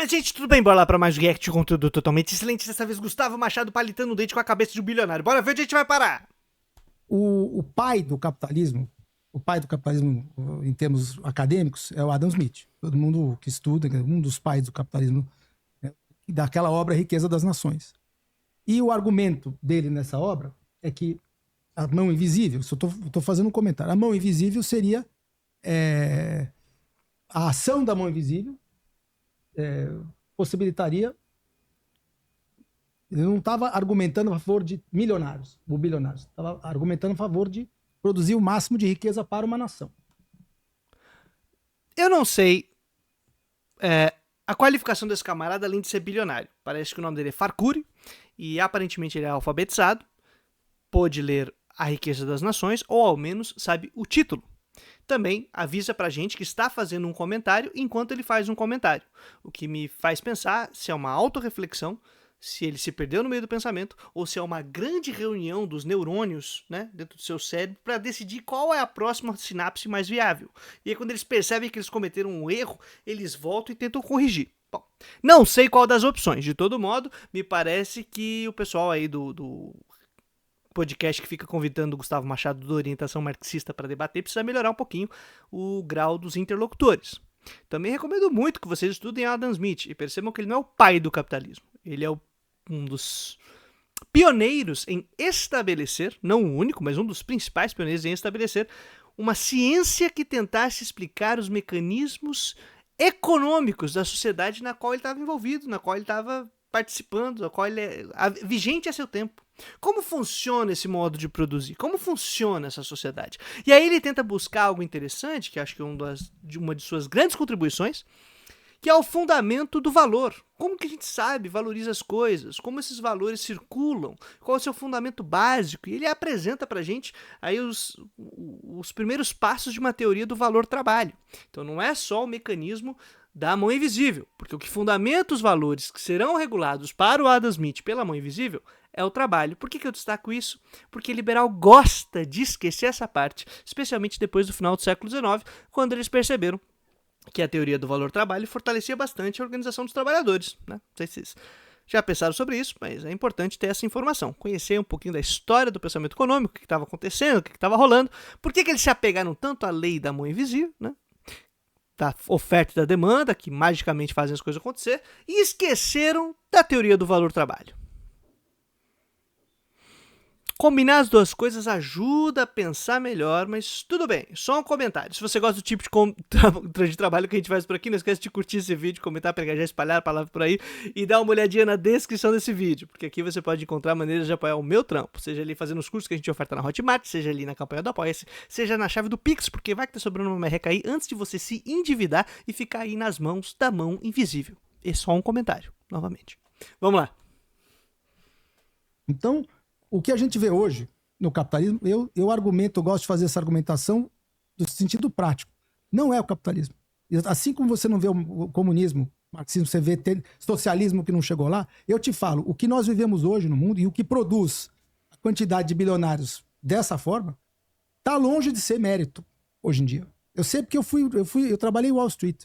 Fala, gente, tudo bem? Bora lá pra mais react de conteúdo totalmente excelente. Dessa vez, Gustavo Machado palitando o dente com a cabeça de um bilionário. Bora ver onde a gente vai parar. O pai do capitalismo, em termos acadêmicos, é o Adam Smith. Todo mundo que estuda, um dos pais do capitalismo, né, daquela obra Riqueza das Nações. E o argumento dele nessa obra é que a mão invisível, só estou fazendo um comentário, a mão invisível seria a ação da mão invisível possibilitaria. Ele não estava argumentando a favor de milionários ou bilionários. Estava argumentando a favor de produzir o máximo de riqueza para uma nação. Eu não sei a qualificação desse camarada, além de ser bilionário. Parece que o nome dele é Farcuri e aparentemente ele é alfabetizado, pôde ler A Riqueza das Nações, ou ao menos sabe o título. Também avisa pra gente que está fazendo um comentário enquanto ele faz um comentário, o que me faz pensar se é uma autorreflexão, se ele se perdeu no meio do pensamento, ou se é uma grande reunião dos neurônios, né, dentro do seu cérebro para decidir qual é a próxima sinapse mais viável. E aí quando eles percebem que eles cometeram um erro, eles voltam e tentam corrigir. Bom, não sei qual das opções. De todo modo, me parece que o pessoal aí do podcast que fica convidando o Gustavo Machado do Orientação Marxista para debater precisa melhorar um pouquinho o grau dos interlocutores. Também recomendo muito que vocês estudem Adam Smith e percebam que ele não é o pai do capitalismo. Ele é um dos pioneiros em estabelecer, não o único, mas um dos principais pioneiros em estabelecer uma ciência que tentasse explicar os mecanismos econômicos da sociedade na qual ele estava envolvido, na qual ele estava participando, na qual ele é vigente a seu tempo. Como funciona esse modo de produzir? Como funciona essa sociedade? E aí ele tenta buscar algo interessante, que acho que é uma de suas grandes contribuições, que é o fundamento do valor. Como que a gente sabe, valoriza as coisas, como esses valores circulam, qual é o seu fundamento básico. E ele apresenta pra gente aí os primeiros passos de uma teoria do valor-trabalho. Então não é só o mecanismo da mão invisível, porque o que fundamenta os valores que serão regulados para o Adam Smith pela mão invisível é o trabalho. Por que eu destaco isso? Porque liberal gosta de esquecer essa parte, especialmente depois do final do século XIX, quando eles perceberam que a teoria do valor-trabalho fortalecia bastante a organização dos trabalhadores. Né? Não sei se vocês já pensaram sobre isso, mas é importante ter essa informação. Conhecer um pouquinho da história do pensamento econômico, o que estava acontecendo, o que estava rolando, por que eles se apegaram tanto à lei da mão invisível, né? Da oferta e da demanda, que magicamente fazem as coisas acontecer, e esqueceram da teoria do valor-trabalho. Combinar as duas coisas ajuda a pensar melhor, mas tudo bem, só um comentário. Se você gosta do tipo de trabalho que a gente faz por aqui, não esquece de curtir esse vídeo, comentar, pegar, já espalhar a palavra por aí e dar uma olhadinha na descrição desse vídeo, porque aqui você pode encontrar maneiras de apoiar o meu trampo, seja ali fazendo os cursos que a gente oferta na Hotmart, seja ali na campanha do Apoia-se, seja na chave do Pix, porque vai que tá sobrando uma merreca aí antes de você se endividar e ficar aí nas mãos da mão invisível. É só um comentário, novamente. Vamos lá. Então, o que a gente vê hoje no capitalismo, eu gosto de fazer essa argumentação do sentido prático. Não é o capitalismo. Assim como você não vê o comunismo, o marxismo, você vê socialismo que não chegou lá, eu te falo, o que nós vivemos hoje no mundo e o que produz a quantidade de bilionários dessa forma, está longe de ser mérito hoje em dia. Eu sei porque eu trabalhei em Wall Street.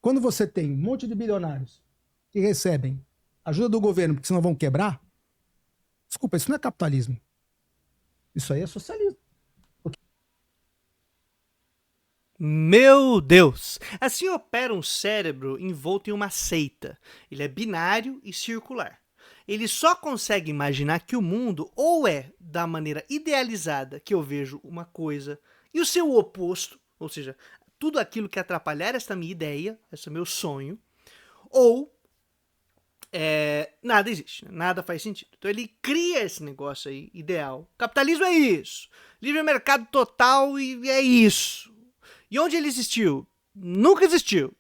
Quando você tem um monte de bilionários que recebem ajuda do governo porque senão vão quebrar, desculpa, isso não é capitalismo. Isso aí é socialismo. Meu Deus! Assim opera um cérebro envolto em uma seita. Ele é binário e circular. Ele só consegue imaginar que o mundo ou é da maneira idealizada que eu vejo uma coisa e o seu oposto, ou seja, tudo aquilo que atrapalhar esta minha ideia, esse meu sonho, ou nada existe, nada faz sentido. Então ele cria esse negócio aí, ideal. Capitalismo é isso. Livre mercado total e é isso. E onde ele existiu? Nunca existiu.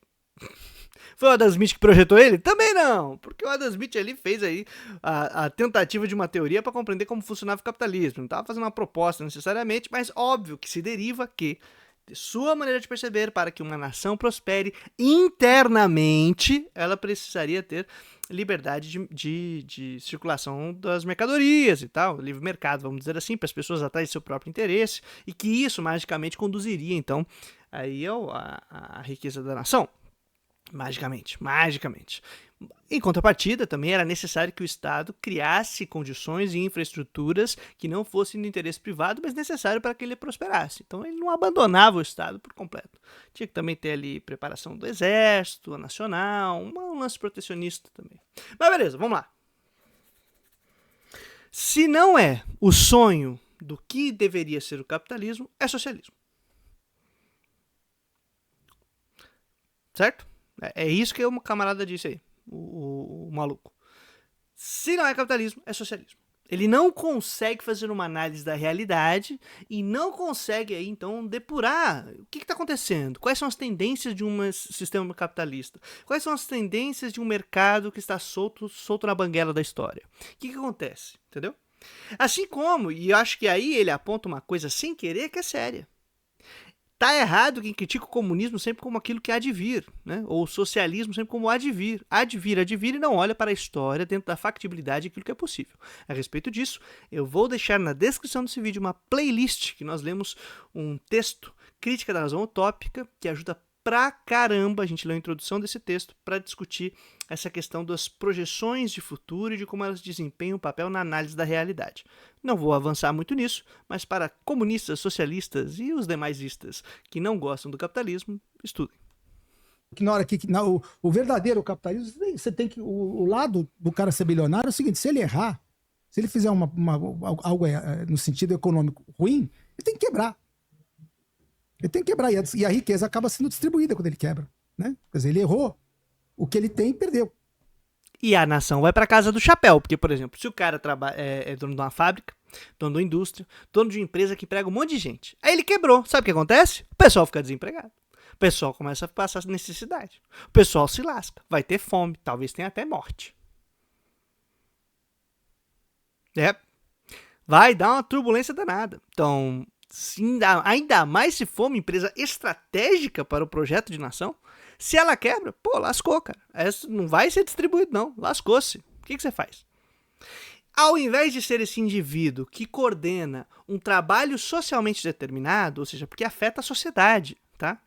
Foi o Adam Smith que projetou ele? Também não, porque o Adam Smith ali fez aí a tentativa de uma teoria para compreender como funcionava o capitalismo. Não estava fazendo uma proposta necessariamente, mas óbvio que se deriva que de sua maneira de perceber, para que uma nação prospere internamente, ela precisaria ter liberdade de circulação das mercadorias e tal, livre mercado, vamos dizer assim, para as pessoas atrás de seu próprio interesse, e que isso magicamente conduziria, então, aí a riqueza da nação. Magicamente. Em contrapartida, também era necessário que o Estado criasse condições e infraestruturas que não fossem do interesse privado, mas necessário para que ele prosperasse. Então ele não abandonava o Estado por completo. Tinha que também ter ali preparação do Exército Nacional, um lance protecionista também. Mas beleza, vamos lá. Se não é o sonho do que deveria ser o capitalismo, é socialismo. Certo? É isso que o camarada disse aí, o maluco. Se não é capitalismo, é socialismo. Ele não consegue fazer uma análise da realidade e não consegue aí, então, depurar o que está acontecendo. Quais são as tendências de um sistema capitalista? Quais são as tendências de um mercado que está solto na banguela da história? O que acontece? Entendeu? Assim como, e eu acho que aí ele aponta uma coisa sem querer que é séria. Tá errado quem critica o comunismo sempre como aquilo que há de vir, né? Ou o socialismo sempre como há de vir. Há de vir e não olha para a história dentro da factibilidade daquilo que é possível. A respeito disso, eu vou deixar na descrição desse vídeo uma playlist que nós lemos um texto, Crítica da Razão Utópica, que ajuda pra caramba, a gente leu a introdução desse texto para discutir essa questão das projeções de futuro e de como elas desempenham um papel na análise da realidade. Não vou avançar muito nisso, mas para comunistas, socialistas e os demais istas que não gostam do capitalismo, estudem. Que na hora que o verdadeiro capitalismo, você tem que o lado do cara ser bilionário é o seguinte: se ele errar, se ele fizer algo no sentido econômico ruim, ele tem que quebrar. Ele tem que quebrar, e a riqueza acaba sendo distribuída quando ele quebra, né? Quer dizer, ele errou, o que ele tem, perdeu. E a nação vai para casa do chapéu, porque, por exemplo, se o cara é dono de uma fábrica, dono de uma indústria, dono de uma empresa que emprega um monte de gente, aí ele quebrou, sabe o que acontece? O pessoal fica desempregado, o pessoal começa a passar necessidade, o pessoal se lasca, vai ter fome, talvez tenha até morte. Vai dar uma turbulência danada. Então, ainda mais se for uma empresa estratégica para o projeto de nação, se ela quebra, pô, lascou, cara. Essa não vai ser distribuído, não. Lascou-se. O que você faz? Ao invés de ser esse indivíduo que coordena um trabalho socialmente determinado, ou seja, porque afeta a sociedade, tá?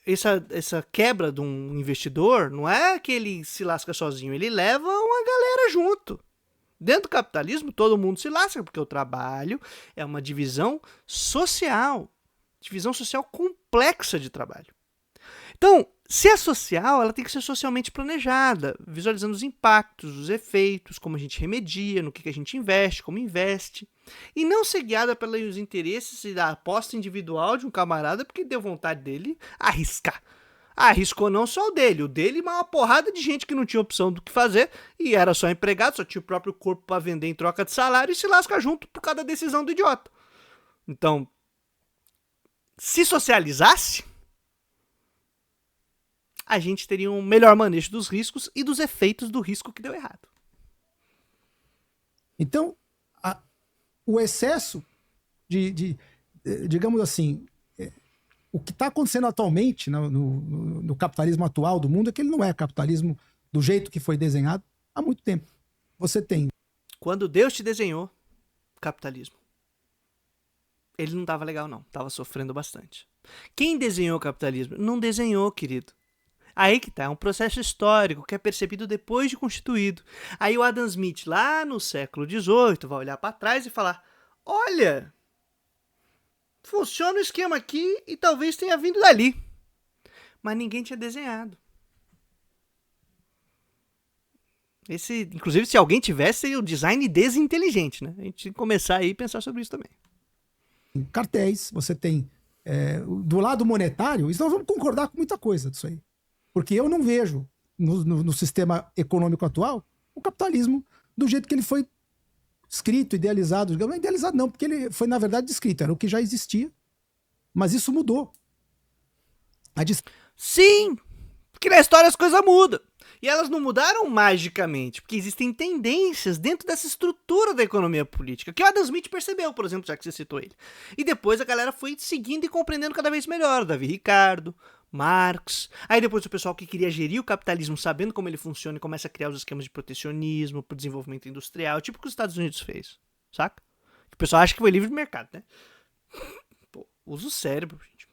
Essa quebra de um investidor não é que ele se lasca sozinho, ele leva uma galera junto. Dentro do capitalismo, todo mundo se lasca, porque o trabalho é uma divisão social complexa de trabalho. Então, se é social, ela tem que ser socialmente planejada, visualizando os impactos, os efeitos, como a gente remedia, no que a gente investe, como investe, e não ser guiada pelos interesses e da aposta individual de um camarada porque deu vontade dele arriscar. Arriscou não só o dele, mas uma porrada de gente que não tinha opção do que fazer e era só empregado, só tinha o próprio corpo para vender em troca de salário e se lasca junto por causa da decisão do idiota. Então, se socializasse, a gente teria um melhor manejo dos riscos e dos efeitos do risco que deu errado. Então, o excesso digamos assim, o que está acontecendo atualmente no capitalismo atual do mundo é que ele não é capitalismo do jeito que foi desenhado há muito tempo. Você tem... Quando Deus te desenhou, capitalismo, ele não estava legal não, estava sofrendo bastante. Quem desenhou o capitalismo? Não desenhou, querido. Aí que tá, é um processo histórico que é percebido depois de constituído. Aí o Adam Smith, lá no século XVIII, vai olhar para trás e falar: olha, funciona o esquema aqui e talvez tenha vindo dali. Mas ninguém tinha desenhado. Inclusive, se alguém tivesse, seria o design desinteligente, né? A gente tem que começar aí e pensar sobre isso também. Cartéis, você tem... do lado monetário, nós vamos concordar com muita coisa disso aí. Porque eu não vejo no sistema econômico atual o capitalismo do jeito que ele foi escrito, idealizado. Não é idealizado não, porque ele foi na verdade descrito, era o que já existia. Mas isso mudou. Sim, porque na história as coisas mudam. E elas não mudaram magicamente, porque existem tendências dentro dessa estrutura da economia política, que o Adam Smith percebeu, por exemplo, já que você citou ele. E depois a galera foi seguindo e compreendendo cada vez melhor. Davi Ricardo, Marx. Aí depois o pessoal que queria gerir o capitalismo, sabendo como ele funciona, e começa a criar os esquemas de protecionismo para o desenvolvimento industrial, tipo o que os Estados Unidos fez, saca? O pessoal acha que foi livre de mercado, né? Pô, usa o cérebro, gente.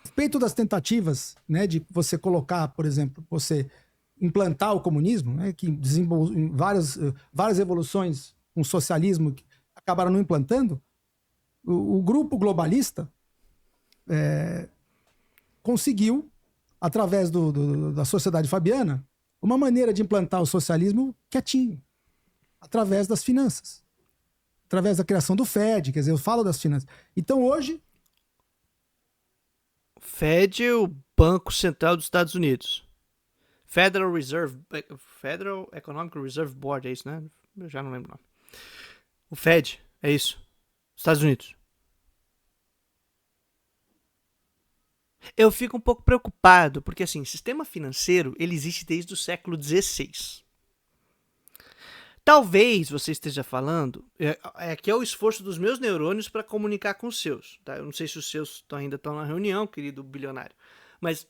respeito das tentativas, né, de você colocar, por exemplo, você implantar o comunismo, né, que desenvolveu várias evoluções com o socialismo que acabaram não implantando, o grupo globalista conseguiu, através da sociedade fabiana, uma maneira de implantar o socialismo quietinho, através das finanças, através da criação do Fed, quer dizer, eu falo das finanças. Então hoje... Fed é o Banco Central dos Estados Unidos. Federal Economic Reserve Board, é isso, né? Eu já não lembro o nome. O Fed, é isso. Estados Unidos. Eu fico um pouco preocupado, porque assim, sistema financeiro, ele existe desde o século XVI. Talvez você esteja falando, que é o esforço dos meus neurônios para comunicar com os seus. Tá? Eu não sei se os seus ainda estão na reunião, querido bilionário, mas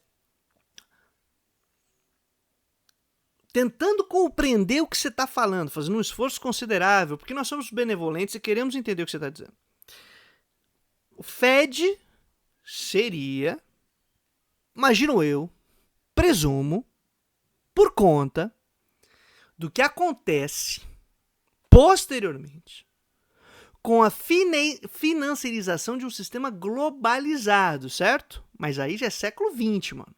tentando compreender o que você está falando, fazendo um esforço considerável, porque nós somos benevolentes e queremos entender o que você está dizendo. O Fed seria, imagino eu, presumo, por conta do que acontece posteriormente com a financiarização de um sistema globalizado, certo? Mas aí já é século XX, mano.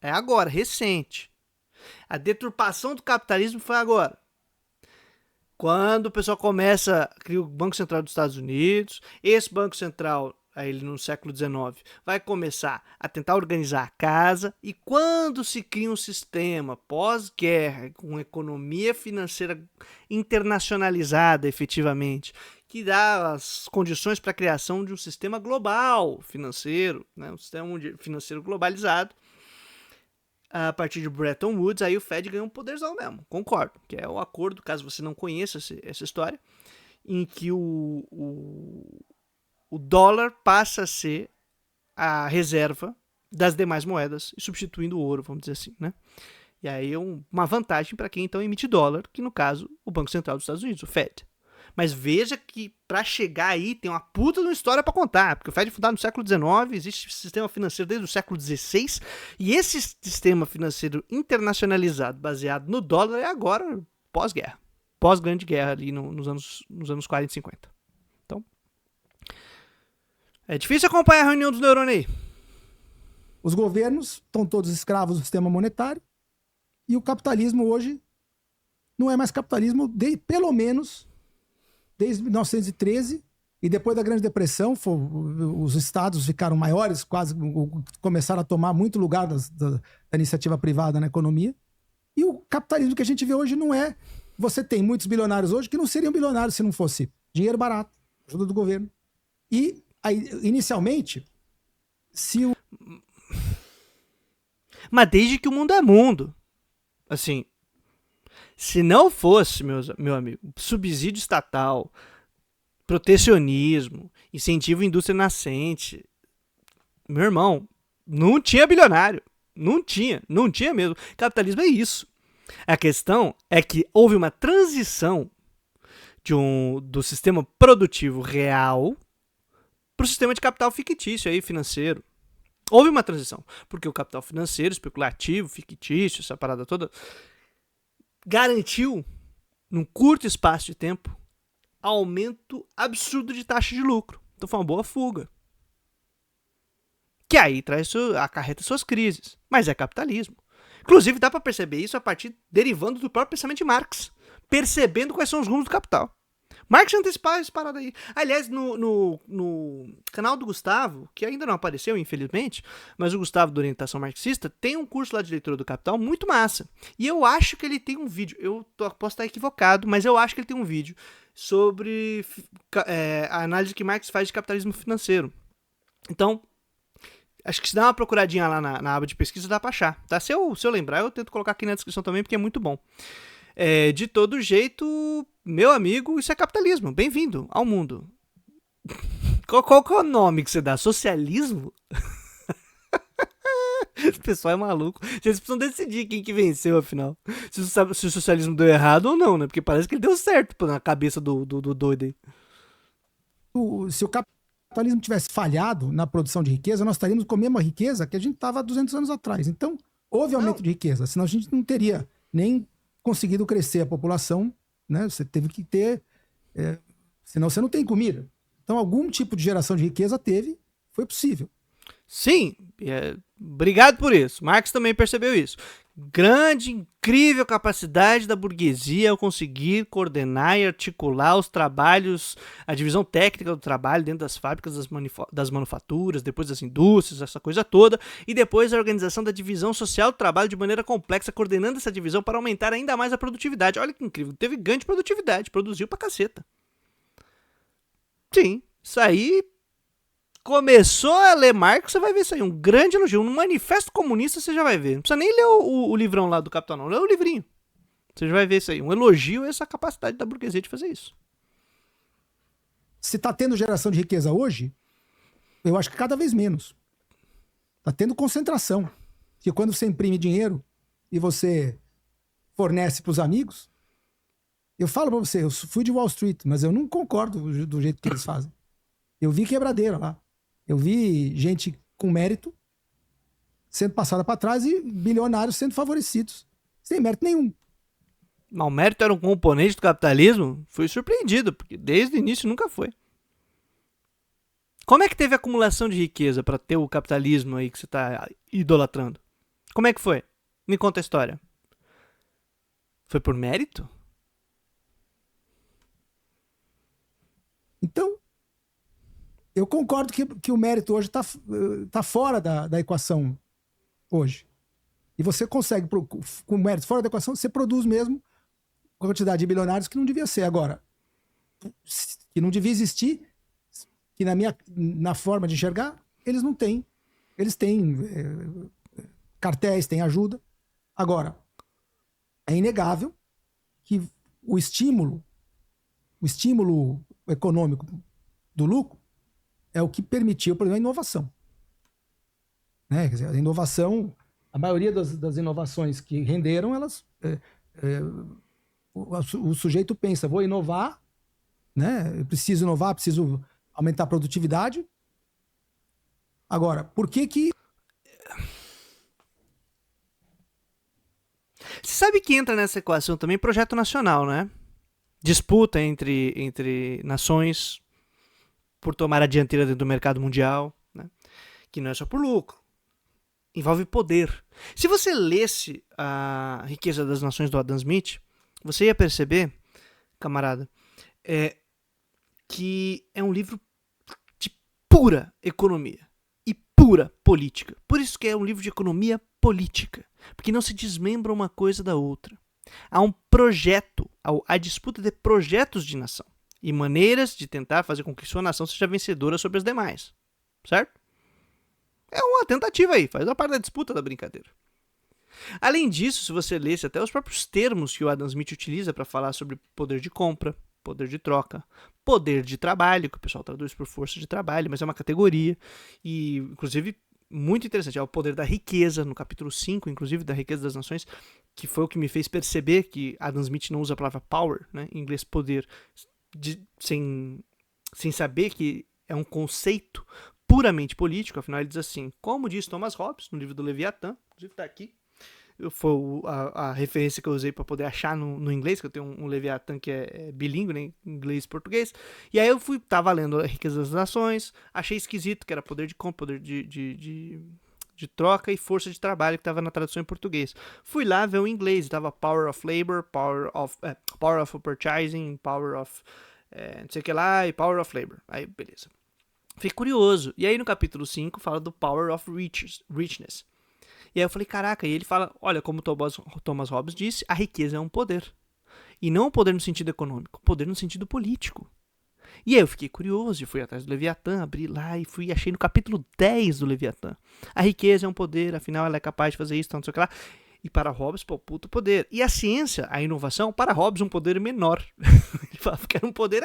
É agora, recente. A deturpação do capitalismo foi agora. Quando o pessoal cria o Banco Central dos Estados Unidos, esse Banco Central, aí no século XIX, vai começar a tentar organizar a casa, e quando se cria um sistema pós-guerra, com economia financeira internacionalizada efetivamente, que dá as condições para a criação de um sistema global financeiro, né, um sistema financeiro globalizado, a partir de Bretton Woods, aí o Fed ganhou um poderzão mesmo, concordo, que é o acordo, caso você não conheça essa história, em que o dólar passa a ser a reserva das demais moedas, substituindo o ouro, vamos dizer assim, né? E aí é uma vantagem para quem então emite dólar, que no caso o Banco Central dos Estados Unidos, o Fed. Mas veja que para chegar aí tem uma puta de uma história para contar, porque o Fed foi fundado no século XIX, existe sistema financeiro desde o século XVI, e esse sistema financeiro internacionalizado, baseado no dólar, é agora pós-guerra, pós-grande guerra ali nos anos 40 e 50. Então, é difícil acompanhar a reunião dos neurônios aí. Os governos estão todos escravos do sistema monetário, e o capitalismo hoje não é mais capitalismo, pelo menos desde 1913, e depois da Grande Depressão, os estados ficaram maiores, quase começaram a tomar muito lugar da iniciativa privada na economia. E o capitalismo que a gente vê hoje não é... Você tem muitos bilionários hoje que não seriam bilionários se não fosse dinheiro barato, ajuda do governo. E, aí, inicialmente, Mas desde que o mundo é mundo. Assim, se não fosse, meu amigo, subsídio estatal, protecionismo, incentivo à indústria nascente, meu irmão, não tinha bilionário. Não tinha mesmo. Capitalismo é isso. A questão é que houve uma transição do sistema produtivo real para o sistema de capital fictício aí, financeiro. Houve uma transição, porque o capital financeiro, especulativo, fictício, essa parada toda, garantiu, num curto espaço de tempo, aumento absurdo de taxa de lucro. Então foi uma boa fuga. Que aí acarreta suas crises. Mas é capitalismo. Inclusive dá para perceber isso a partir derivando do próprio pensamento de Marx. Percebendo quais são os rumos do capital. Marx antecipava essa parada aí. Aliás, no canal do Gustavo, que ainda não apareceu, infelizmente, mas o Gustavo, da Orientação Marxista, tem um curso lá de leitura do Capital muito massa. E eu acho que ele tem um vídeo, posso estar equivocado, mas eu acho que ele tem um vídeo sobre a análise que Marx faz de capitalismo financeiro. Então, acho que se dá uma procuradinha lá na aba de pesquisa, dá pra achar. Tá? Se eu lembrar, eu tento colocar aqui na descrição também, porque é muito bom. De todo jeito, meu amigo, isso é capitalismo. Bem-vindo ao mundo. Qual que é o nome que você dá? Socialismo? Esse pessoal é maluco. Vocês precisam decidir quem que venceu, afinal. Se o socialismo deu errado ou não, né? Porque parece que ele deu certo na cabeça do doido aí. Se o capitalismo tivesse falhado na produção de riqueza, nós estaríamos com a mesma riqueza que a gente estava há 200 anos atrás. Então, houve aumento de riqueza, senão a gente não teria nem conseguido crescer a população, né? Você teve que ter... senão você não tem comida. Então, algum tipo de geração de riqueza teve, foi possível. Sim, obrigado por isso. Marx também percebeu isso. Grande, incrível capacidade da burguesia ao conseguir coordenar e articular os trabalhos, a divisão técnica do trabalho dentro das fábricas, das manufaturas, depois das indústrias, essa coisa toda, e depois a organização da divisão social do trabalho de maneira complexa, coordenando essa divisão para aumentar ainda mais a produtividade. Olha que incrível, teve ganho de produtividade, produziu pra caceta. Sim, isso aí... Começou a ler Marx, você vai ver isso aí, um grande elogio. No Manifesto Comunista você já vai ver. Não precisa nem ler o livrão lá do Capital, não. Lê o livrinho. Você já vai ver isso aí. Um elogio a essa capacidade da burguesia de fazer isso. Se está tendo geração de riqueza hoje, eu acho que cada vez menos. Está tendo concentração. Porque quando você imprime dinheiro e você fornece para os amigos, eu falo para você, eu fui de Wall Street, mas eu não concordo do jeito que eles fazem. Eu vi quebradeira lá. Eu vi gente com mérito sendo passada para trás e bilionários sendo favorecidos. Sem mérito nenhum. Mas o mérito era um componente do capitalismo? Fui surpreendido, porque desde o início nunca foi. Como é que teve acumulação de riqueza para ter o capitalismo aí que você está idolatrando? Como é que foi? Me conta a história. Foi por mérito? Então, eu concordo que o mérito hoje tá fora da equação hoje. E você consegue, com o mérito fora da equação, você produz mesmo a quantidade de bilionários que não devia ser. Agora, que não devia existir, que na forma de enxergar, eles não têm. Eles têm cartéis, têm ajuda. Agora, é inegável que o estímulo econômico do lucro é o que permitiu, por exemplo, a inovação. Né? Quer dizer, a inovação, a maioria das inovações que renderam, elas... o sujeito pensa, vou inovar, né? Eu preciso inovar, preciso aumentar a produtividade. Agora, por que... Você sabe que entra nessa equação também projeto nacional, né? Disputa entre nações por tomar a dianteira dentro do mercado mundial, né? Que não é só por lucro, envolve poder. Se você lesse a Riqueza das Nações do Adam Smith, você ia perceber, camarada, que é um livro de pura economia e pura política. Por isso que é um livro de economia política, porque não se desmembra uma coisa da outra. Há um projeto, a disputa de projetos de nação e maneiras de tentar fazer com que sua nação seja vencedora sobre as demais, certo? É uma tentativa aí, faz uma parte da disputa da brincadeira. Além disso, se você lesse até os próprios termos que o Adam Smith utiliza para falar sobre poder de compra, poder de troca, poder de trabalho, que o pessoal traduz por força de trabalho, mas é uma categoria, e inclusive muito interessante, é o poder da riqueza, no capítulo 5, inclusive, da Riqueza das Nações, que foi o que me fez perceber que Adam Smith não usa a palavra power, né, em inglês poder, sem saber que é um conceito puramente político. Afinal ele diz assim, como diz Thomas Hobbes no livro do Leviatã, inclusive está aqui, foi a referência que eu usei para poder achar no inglês, que eu tenho um Leviatã que é bilíngue, né, inglês e português, e aí eu tava lendo a Riqueza das Nações, achei esquisito que era poder de compra, poder de troca e força de trabalho, que estava na tradução em português. Fui lá ver o inglês, estava Power of Labor, Power of Purchasing, Power of não sei o que lá, e Power of Labor. Aí, beleza. Fiquei curioso. E aí no capítulo 5 fala do Power of Richness. E aí eu falei, caraca, e ele fala, olha, como Thomas Hobbes disse, a riqueza é um poder. E não um poder no sentido econômico, poder no sentido político. E aí eu fiquei curioso e fui atrás do Leviatã, abri lá e achei no capítulo 10 do Leviatã. A riqueza é um poder, afinal ela é capaz de fazer isso, não sei o que lá. E para Hobbes, pô, puto poder. E a ciência, a inovação, para Hobbes, um poder menor. Ele fala que era um poder,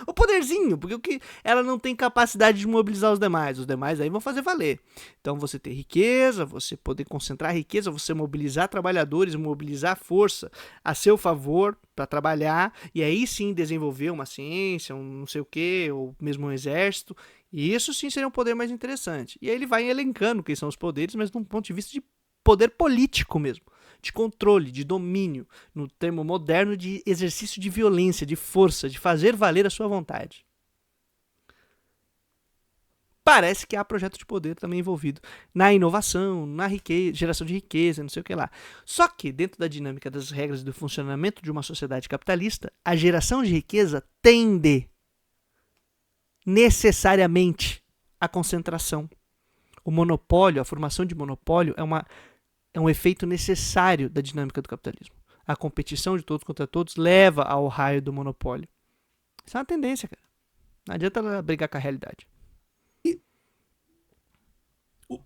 um poderzinho, porque ela não tem capacidade de mobilizar os demais aí vão fazer valer. Então você ter riqueza, você poder concentrar riqueza, você mobilizar trabalhadores, mobilizar força a seu favor para trabalhar, e aí sim desenvolver uma ciência, um não sei o que, ou mesmo um exército, e isso sim seria um poder mais interessante. E aí ele vai elencando quem são os poderes, mas de um ponto de vista de poder político mesmo, de controle, de domínio, no termo moderno de exercício de violência, de força, de fazer valer a sua vontade. Parece que há projeto de poder também envolvido na inovação, na riqueza, geração de riqueza, não sei o que lá. Só que, dentro da dinâmica das regras do funcionamento de uma sociedade capitalista, a geração de riqueza tende necessariamente à concentração. O monopólio, a formação de monopólio é um efeito necessário da dinâmica do capitalismo. A competição de todos contra todos leva ao raio do monopólio. Isso é uma tendência, cara. Não adianta brigar com a realidade.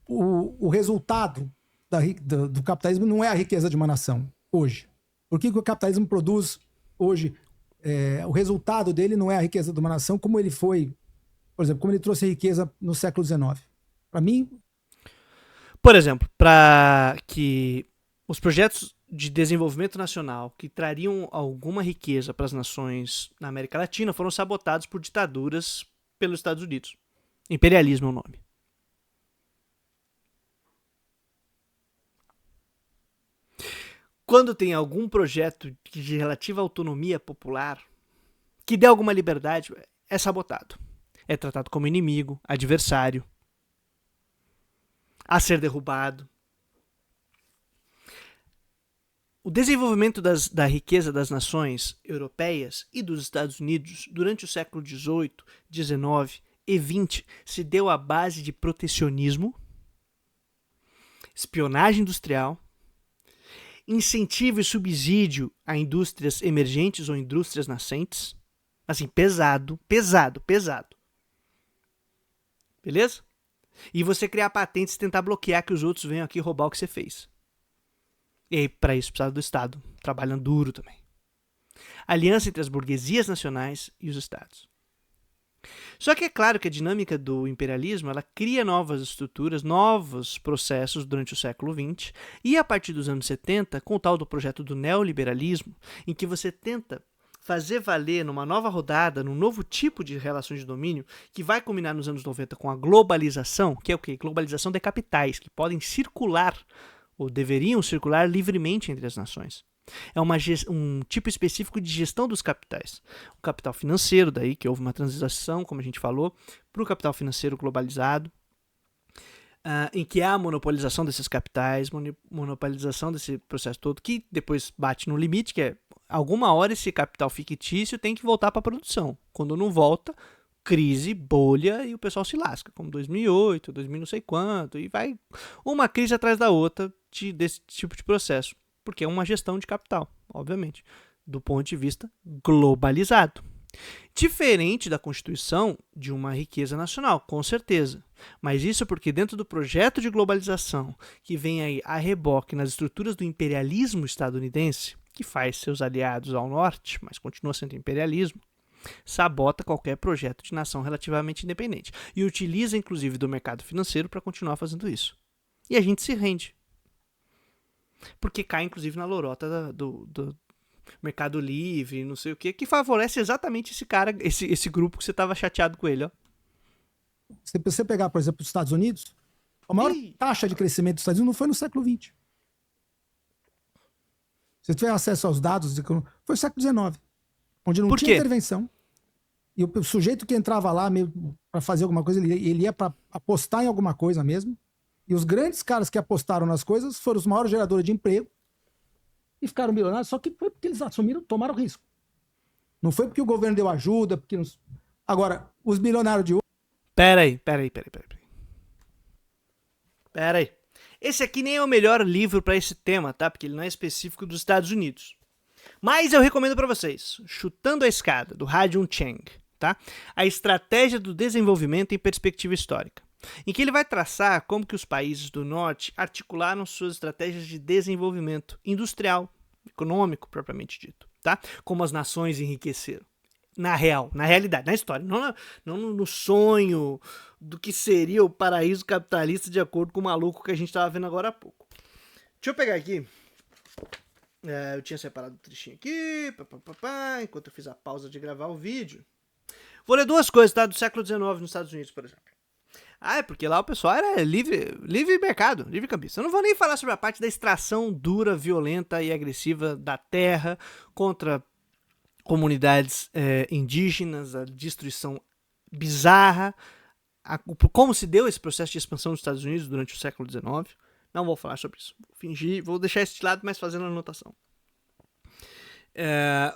O resultado do capitalismo não é a riqueza de uma nação, hoje. Por que o capitalismo produz hoje? O resultado dele não é a riqueza de uma nação, como ele foi, por exemplo, como ele trouxe a riqueza no século XIX. Para mim... Por exemplo, para que os projetos de desenvolvimento nacional que trariam alguma riqueza para as nações na América Latina foram sabotados por ditaduras pelos Estados Unidos. Imperialismo é o nome. Quando tem algum projeto de relativa autonomia popular que dê alguma liberdade, é sabotado. É tratado como inimigo, adversário, a ser derrubado. O desenvolvimento da riqueza das nações europeias e dos Estados Unidos durante o século XVIII, XIX e XX se deu à base de protecionismo, espionagem industrial, incentivo e subsídio a indústrias emergentes ou indústrias nascentes. Assim, pesado. Beleza? E você criar patentes e tentar bloquear que os outros venham aqui roubar o que você fez. E aí, para isso, precisava do Estado, trabalhando duro também. Aliança entre as burguesias nacionais e os Estados. Só que é claro que a dinâmica do imperialismo ela cria novas estruturas, novos processos durante o século XX, e a partir dos anos 70, com o tal do projeto do neoliberalismo, em que você tenta fazer valer numa nova rodada, num novo tipo de relações de domínio, que vai culminar nos anos 90 com a globalização, que é o quê? Globalização de capitais, que podem circular, ou deveriam circular livremente entre as nações. É um tipo específico de gestão dos capitais. O capital financeiro, daí que houve uma transição, como a gente falou, para o capital financeiro globalizado, em que há a monopolização desses capitais, monopolização desse processo todo, que depois bate no limite, que é alguma hora esse capital fictício tem que voltar para a produção. Quando não volta, crise, bolha e o pessoal se lasca, como 2008, 2000 não sei quanto, e vai uma crise atrás da outra desse tipo de processo, porque é uma gestão de capital, obviamente, do ponto de vista globalizado. Diferente da constituição de uma riqueza nacional, com certeza. Mas isso porque dentro do projeto de globalização que vem aí a reboque nas estruturas do imperialismo estadunidense, que faz seus aliados ao norte, mas continua sendo imperialismo, sabota qualquer projeto de nação relativamente independente. E utiliza inclusive do mercado financeiro para continuar fazendo isso. E a gente se rende. Porque cai inclusive na lorota do Mercado Livre, não sei o que favorece exatamente esse cara, esse grupo que você estava chateado com ele, ó. Se você pegar, por exemplo, os Estados Unidos, a maior taxa de crescimento dos Estados Unidos não foi no século XX. Se você tiver acesso aos dados, foi no século XIX, onde não tinha intervenção. E o sujeito que entrava lá para fazer alguma coisa, ele ia para apostar em alguma coisa mesmo. E os grandes caras que apostaram nas coisas foram os maiores geradores de emprego e ficaram milionários, só que foi porque eles tomaram risco. Não foi porque o governo deu ajuda, porque não... Agora, os bilionários de hoje... Peraí. Esse aqui nem é o melhor livro para esse tema, tá? Porque ele não é específico dos Estados Unidos. Mas eu recomendo para vocês, Chutando a Escada, do Ha-Joon Chang, tá? A Estratégia do Desenvolvimento em Perspectiva Histórica. em que ele vai traçar como que os países do norte articularam suas estratégias de desenvolvimento industrial, econômico, propriamente dito, tá? Como as nações enriqueceram. Na realidade, na história, não no sonho do que seria o paraíso capitalista de acordo com o maluco que a gente estava vendo agora há pouco. Deixa eu pegar aqui. Eu tinha separado um trechinho aqui, enquanto eu fiz a pausa de gravar o vídeo. Vou ler duas coisas, tá? Do século XIX nos Estados Unidos, por exemplo. É porque lá o pessoal era livre mercado, livre campista. Eu não vou nem falar sobre a parte da extração dura, violenta e agressiva da terra contra comunidades indígenas, a destruição bizarra, como se deu esse processo de expansão dos Estados Unidos durante o século XIX. Não vou falar sobre isso. Vou deixar esse de lado, mas fazendo anotação.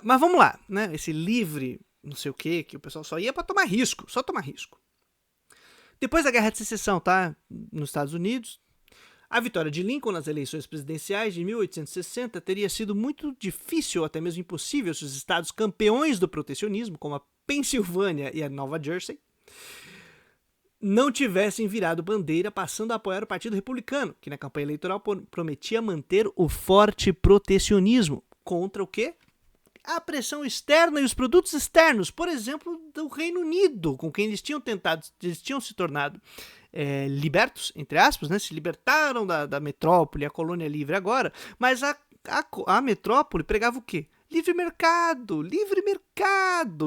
Mas vamos lá, né? Esse livre, não sei o que o pessoal só ia para tomar risco, só tomar risco. Depois da Guerra de Secessão, tá? Nos Estados Unidos, a vitória de Lincoln nas eleições presidenciais de 1860 teria sido muito difícil, ou até mesmo impossível, se os estados campeões do protecionismo, como a Pensilvânia e a Nova Jersey, não tivessem virado bandeira passando a apoiar o Partido Republicano, que na campanha eleitoral prometia manter o forte protecionismo contra o quê? A pressão externa e os produtos externos, por exemplo, do Reino Unido, com quem eles tinham se tornado libertos, entre aspas, né? Se libertaram da metrópole, a colônia livre agora, mas a metrópole pregava o quê? Livre mercado.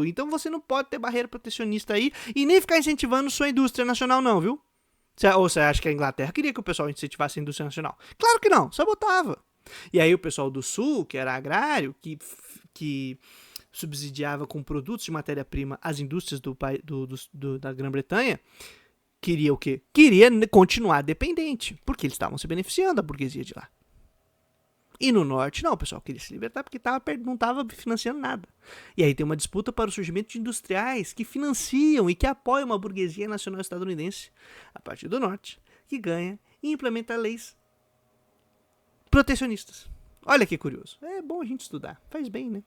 Então você não pode ter barreira protecionista aí e nem ficar incentivando sua indústria nacional não, viu? Ou você acha que a Inglaterra queria que o pessoal incentivasse a indústria nacional? Claro que não, sabotava. E aí o pessoal do Sul, que era agrário, que subsidiava com produtos de matéria-prima as indústrias da Grã-Bretanha, queria o quê? Queria continuar dependente, porque eles estavam se beneficiando da burguesia de lá. E no norte, não, o pessoal queria se libertar porque não estava financiando nada. E aí tem uma disputa para o surgimento de industriais que financiam e que apoiam uma burguesia nacional estadunidense, a partir do norte, que ganha e implementa leis protecionistas. Olha que curioso. É bom a gente estudar. Faz bem, né?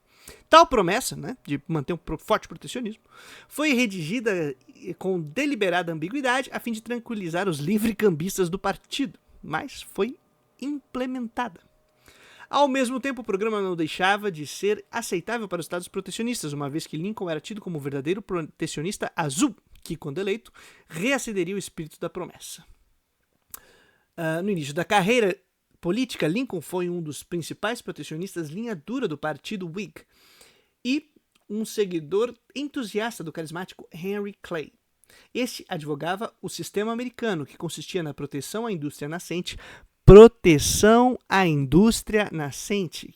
Tal promessa, né, de manter um forte protecionismo, foi redigida com deliberada ambiguidade a fim de tranquilizar os livre-cambistas do partido, mas foi implementada. Ao mesmo tempo, o programa não deixava de ser aceitável para os estados protecionistas, uma vez que Lincoln era tido como o verdadeiro protecionista azul, que, quando eleito, reacederia o espírito da promessa. No início da carreira política, Lincoln foi um dos principais protecionistas linha dura do partido Whig e um seguidor entusiasta do carismático Henry Clay. Este advogava o sistema americano, que consistia na proteção à indústria nascente,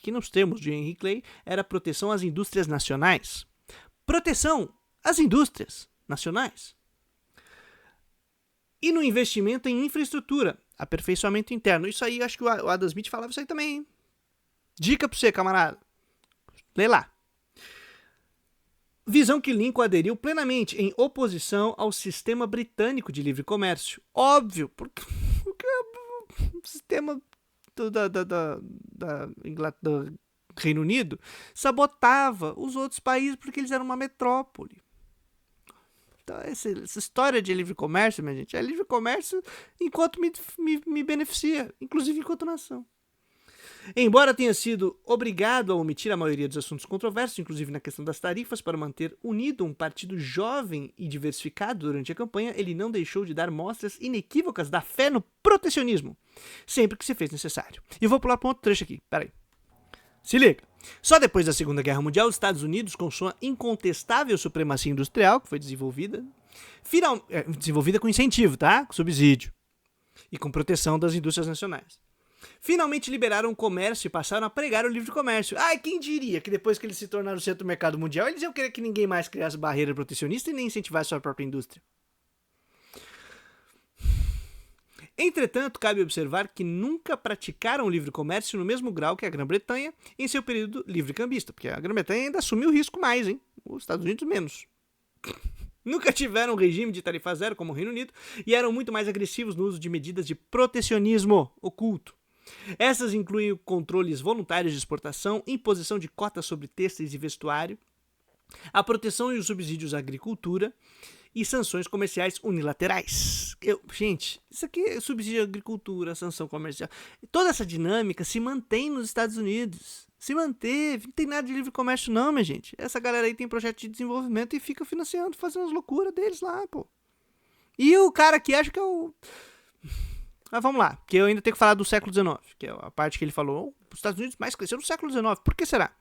que nos termos de Henry Clay era proteção às indústrias nacionais. Proteção às indústrias nacionais. E no investimento em infraestrutura, aperfeiçoamento interno. Isso aí, acho que o Adam Smith falava isso aí também, hein? Dica pra você, camarada. Lê lá. Visão que Lincoln aderiu plenamente em oposição ao sistema britânico de livre comércio. Óbvio, porque o sistema do Reino Unido sabotava os outros países porque eles eram uma metrópole. Então, essa história de livre comércio, minha gente, é livre comércio enquanto me beneficia, inclusive enquanto nação. Embora tenha sido obrigado a omitir a maioria dos assuntos controversos, inclusive na questão das tarifas, para manter unido um partido jovem e diversificado durante a campanha, ele não deixou de dar mostras inequívocas da fé no protecionismo, sempre que se fez necessário. E eu vou pular para um outro trecho aqui, peraí. Se liga. Só depois da Segunda Guerra Mundial, os Estados Unidos, com sua incontestável supremacia industrial, que foi desenvolvida com incentivo, tá? Com subsídio. E com proteção das indústrias nacionais. Finalmente liberaram o comércio e passaram a pregar o livre comércio. Quem diria que depois que eles se tornaram o centro do mercado mundial, eles iam querer que ninguém mais criasse barreira protecionista e nem incentivasse sua própria indústria. Entretanto, cabe observar que nunca praticaram o livre comércio no mesmo grau que a Grã-Bretanha em seu período livre-cambista, porque a Grã-Bretanha ainda assumiu o risco mais, hein? Os Estados Unidos menos. Nunca tiveram um regime de tarifa zero como o Reino Unido e eram muito mais agressivos no uso de medidas de protecionismo oculto. Essas incluem controles voluntários de exportação, imposição de cotas sobre têxteis e vestuário, a proteção e os subsídios à agricultura e sanções comerciais unilaterais. Gente, isso aqui é subsídio à agricultura, sanção comercial. Toda essa dinâmica se mantém nos Estados Unidos. Se manteve, não tem nada de livre comércio não, minha gente. Essa galera aí tem projeto de desenvolvimento e fica financiando, fazendo as loucuras deles lá, pô. E o cara que acha que é o... Mas vamos lá, porque eu ainda tenho que falar do século XIX, que é a parte que ele falou, os Estados Unidos mais cresceram no século XIX. Por que será?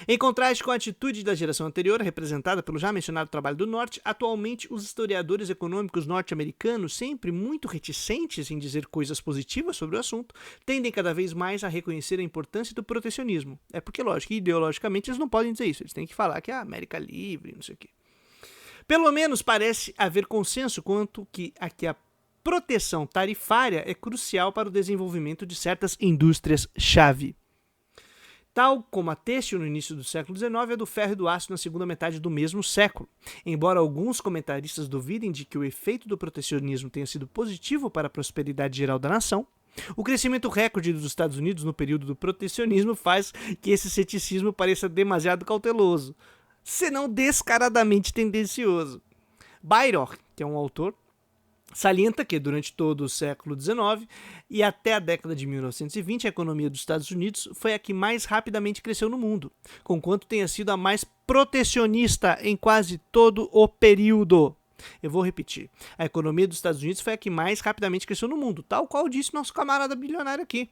Em contraste com a atitude da geração anterior, representada pelo já mencionado trabalho do Norte, atualmente os historiadores econômicos norte-americanos, sempre muito reticentes em dizer coisas positivas sobre o assunto, tendem cada vez mais a reconhecer a importância do protecionismo. É porque, lógico, ideologicamente eles não podem dizer isso, eles têm que falar que é a América livre, não sei o quê. Pelo menos parece haver consenso quanto a que a proteção tarifária é crucial para o desenvolvimento de certas indústrias-chave. Tal como a têxtil no início do século XIX, a do ferro e do aço na segunda metade do mesmo século. Embora alguns comentaristas duvidem de que o efeito do protecionismo tenha sido positivo para a prosperidade geral da nação, o crescimento recorde dos Estados Unidos no período do protecionismo faz que esse ceticismo pareça demasiado cauteloso, senão descaradamente tendencioso. Byron, que é um autor, salienta que, durante todo o século XIX e até a década de 1920, a economia dos Estados Unidos foi a que mais rapidamente cresceu no mundo, conquanto tenha sido a mais protecionista em quase todo o período. Eu vou repetir. A economia dos Estados Unidos foi a que mais rapidamente cresceu no mundo, tal qual disse nosso camarada bilionário aqui.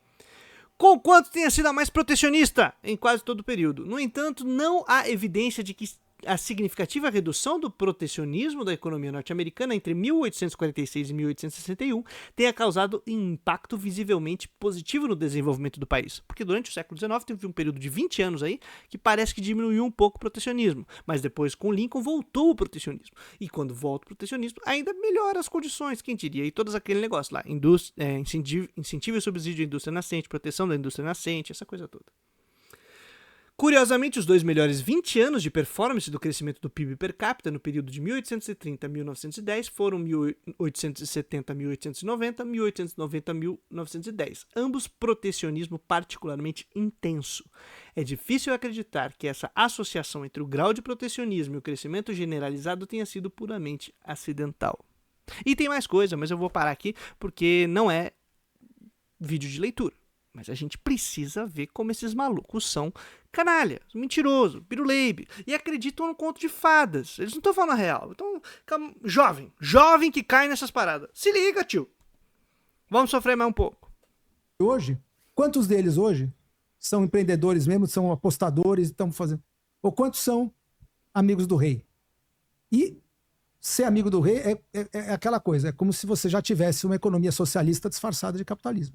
Conquanto tenha sido a mais protecionista em quase todo o período. No entanto, não há evidência de que a significativa redução do protecionismo da economia norte-americana entre 1846 e 1861 tenha causado um impacto visivelmente positivo no desenvolvimento do país. Porque durante o século XIX teve um período de 20 anos aí que parece que diminuiu um pouco o protecionismo, mas depois com Lincoln voltou o protecionismo. E quando volta o protecionismo, ainda melhora as condições, quem diria? E todos aquele negócio lá, incentivo e subsídio à indústria nascente, proteção da indústria nascente, essa coisa toda. Curiosamente, os dois melhores 20 anos de performance do crescimento do PIB per capita no período de 1830 a 1910 foram 1870 a 1890, 1890 a 1910, ambos protecionismo particularmente intenso. É difícil acreditar que essa associação entre o grau de protecionismo e o crescimento generalizado tenha sido puramente acidental. E tem mais coisa, mas eu vou parar aqui porque não é vídeo de leitura. Mas a gente precisa ver como esses malucos são canalha, mentiroso, piruleibe, e acreditam no conto de fadas. Eles não estão falando a real. Então, jovem que cai nessas paradas. Se liga, tio. Vamos sofrer mais um pouco. Hoje, quantos deles hoje são empreendedores mesmo, são apostadores, estão fazendo... Ou quantos são amigos do rei? E ser amigo do rei é aquela coisa, é como se você já tivesse uma economia socialista disfarçada de capitalismo.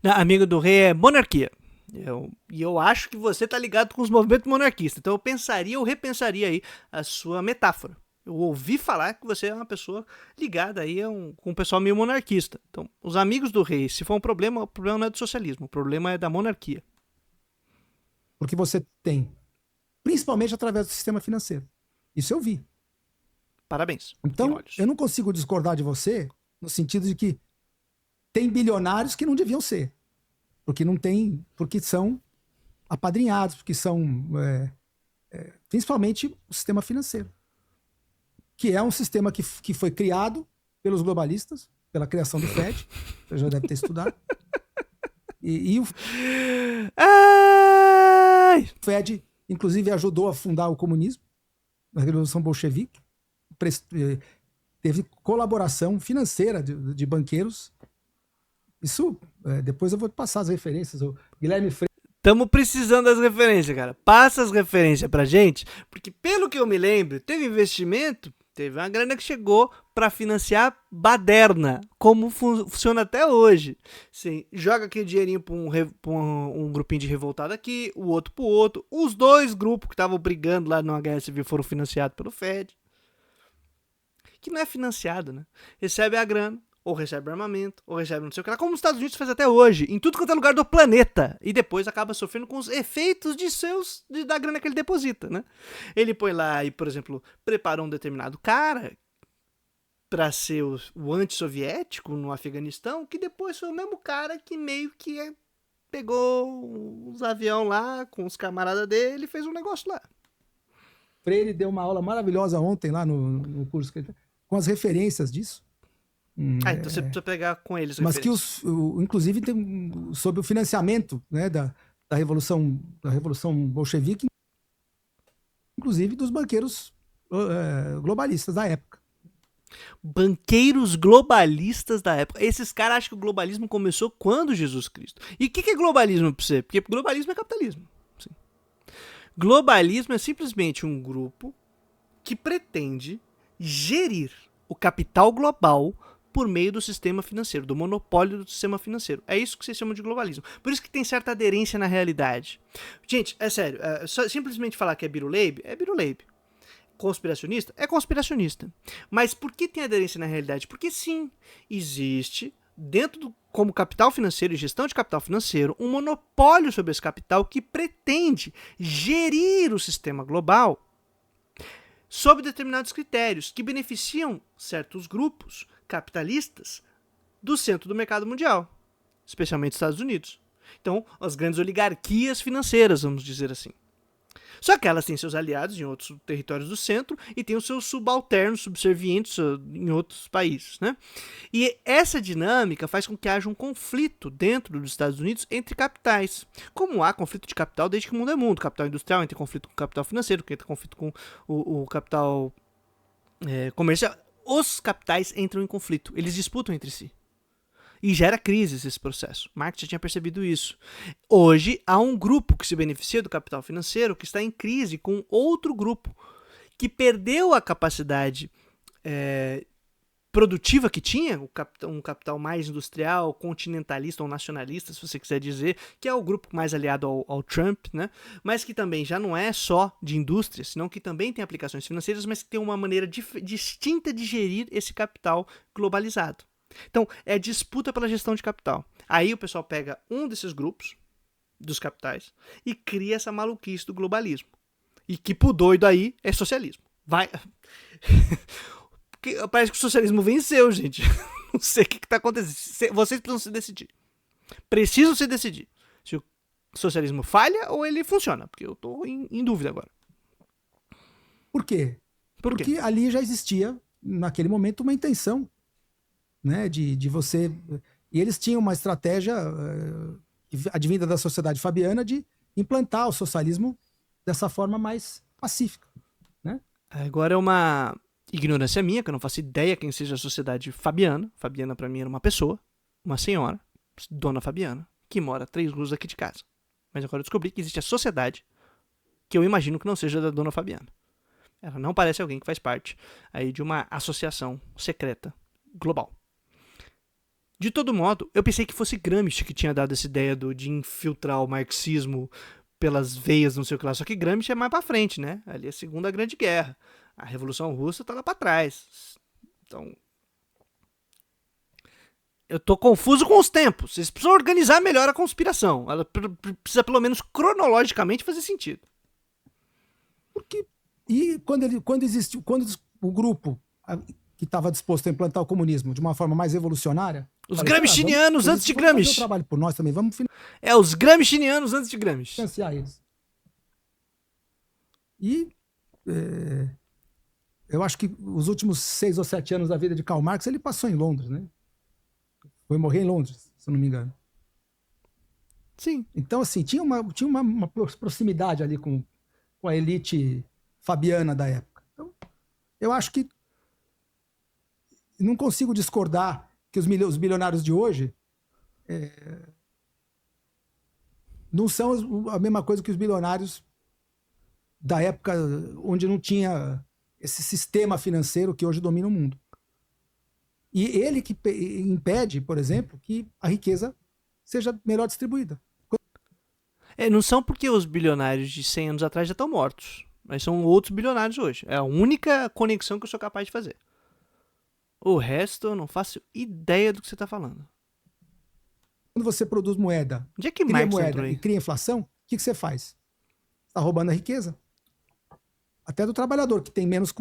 Não, amigo do rei é monarquia. E eu acho que você tá ligado com os movimentos monarquistas. Então eu repensaria aí a sua metáfora. Eu ouvi falar que você é uma pessoa ligada aí com um pessoal meio monarquista. Então, os amigos do rei, se for um problema, o problema não é do socialismo, o problema é da monarquia. Porque você tem, principalmente através do sistema financeiro. Isso eu vi. Parabéns. Então, eu não consigo discordar de você no sentido de que tem bilionários que não deviam ser. Porque são apadrinhados, porque são principalmente o sistema financeiro. Que é um sistema que foi criado pelos globalistas, pela criação do Fed, você já deve ter estudado. E o Fed, inclusive, ajudou a fundar o comunismo, a Revolução Bolchevique, teve colaboração financeira de banqueiros. Isso, depois eu vou te passar as referências. O Guilherme Freire. Estamos precisando das referências, cara. Passa as referências pra gente, porque pelo que eu me lembro, teve investimento, teve uma grana que chegou para financiar baderna, como funciona até hoje. Você joga aquele dinheirinho pra um grupinho de revoltado aqui, o outro pro outro. Os dois grupos que estavam brigando lá no Guerra Civil foram financiados pelo Fed. Que não é financiado, né? Recebe a grana, ou recebe armamento, ou recebe não sei o que lá, como os Estados Unidos faz até hoje, em tudo quanto é lugar do planeta, e depois acaba sofrendo com os efeitos da grana que ele deposita, né? Ele põe lá e, por exemplo, preparou um determinado cara para ser o antissoviético no Afeganistão, que depois foi o mesmo cara que meio que pegou os aviões lá com os camaradas dele e fez um negócio lá. Freire deu uma aula maravilhosa ontem lá no curso que ele... com as referências disso. Então você precisa pegar com eles. Mas que inclusive sob o financiamento, né, da revolução bolchevique, inclusive dos banqueiros globalistas da época. Banqueiros globalistas da época. Esses caras acham que o globalismo começou quando Jesus Cristo. E o que é globalismo pra você? Porque globalismo é capitalismo. Sim. Globalismo é simplesmente um grupo que pretende gerir o capital global por meio do sistema financeiro, do monopólio do sistema financeiro. É isso que vocês chamam de globalismo. Por isso que tem certa aderência na realidade. Gente, é sério, simplesmente falar que é Biruleib, é Biruleib. Conspiracionista? É conspiracionista. Mas por que tem aderência na realidade? Porque sim, existe, como capital financeiro e gestão de capital financeiro, um monopólio sobre esse capital que pretende gerir o sistema global sob determinados critérios que beneficiam certos grupos capitalistas do centro do mercado mundial, especialmente Estados Unidos. Então, as grandes oligarquias financeiras, vamos dizer assim. Só que elas têm seus aliados em outros territórios do centro e têm os seus subalternos, subservientes em outros países, né? E essa dinâmica faz com que haja um conflito dentro dos Estados Unidos entre capitais. Como há conflito de capital desde que o mundo é mundo. O capital industrial entra em conflito com o capital financeiro, que entra em conflito com o capital comercial. Os capitais entram em conflito, eles disputam entre si. E gera crises esse processo. Marx já tinha percebido isso. Hoje, há um grupo que se beneficia do capital financeiro que está em crise com outro grupo que perdeu a capacidade produtiva que tinha, um capital mais industrial, continentalista ou nacionalista, se você quiser dizer, que é o grupo mais aliado ao Trump, né? Mas que também já não é só de indústria, senão que também tem aplicações financeiras, mas que tem uma maneira distinta de gerir esse capital globalizado. Então, é disputa pela gestão de capital. Aí o pessoal pega um desses grupos, dos capitais, e cria essa maluquice do globalismo. E que pro doido aí é socialismo. Vai... Parece que o socialismo venceu, gente. Não sei o que tá acontecendo. Vocês precisam se decidir. Precisam se decidir. Se o socialismo falha ou ele funciona. Porque eu tô em dúvida agora. Por quê? Porque ali já existia, naquele momento, uma intenção, né, de você... E eles tinham uma estratégia advinda da sociedade fabiana de implantar o socialismo dessa forma mais pacífica, né? Agora é uma ignorância minha, que eu não faço ideia quem seja a sociedade fabiana. Fabiana pra mim era uma pessoa, uma senhora, Dona Fabiana, que mora 3 ruas aqui de casa. Mas agora eu descobri que existe a sociedade, que eu imagino que não seja da Dona Fabiana. Ela não parece alguém que faz parte aí de uma associação secreta global. De todo modo, eu pensei que fosse Gramsci que tinha dado essa ideia de infiltrar o marxismo pelas veias, não sei o que lá. Só que Gramsci é mais pra frente, né? Ali é a Segunda Grande Guerra. A Revolução Russa tá lá pra trás. Então, eu tô confuso com os tempos. Vocês precisam organizar melhor a conspiração. Ela precisa, pelo menos cronologicamente, fazer sentido. Porque... E quando existiu, quando o grupo que estava disposto a implantar o comunismo de uma forma mais revolucionária... Os gramscianos antes de Gramsci. Vamos fazer o trabalho por nós também, vamos os gramscianos antes de Gramsci. Financiar eles. E eu acho que os últimos 6 ou 7 anos da vida de Karl Marx ele passou em Londres, né? Foi morrer em Londres, se eu não me engano. Sim. Então, assim, tinha uma proximidade ali com a elite fabiana da época. Então, eu acho que não consigo discordar que os bilionários de hoje não são a mesma coisa que os bilionários da época onde não tinha esse sistema financeiro que hoje domina o mundo. E ele que impede, por exemplo, que a riqueza seja melhor distribuída. Não são porque os bilionários de 100 anos atrás já estão mortos, mas são outros bilionários hoje. É a única conexão que eu sou capaz de fazer. O resto eu não faço ideia do que você está falando. Quando você produz moeda, onde é que cria Marx moeda entrou aí? e cria inflação, o que você faz? Está roubando a riqueza. Até do trabalhador, que tem menos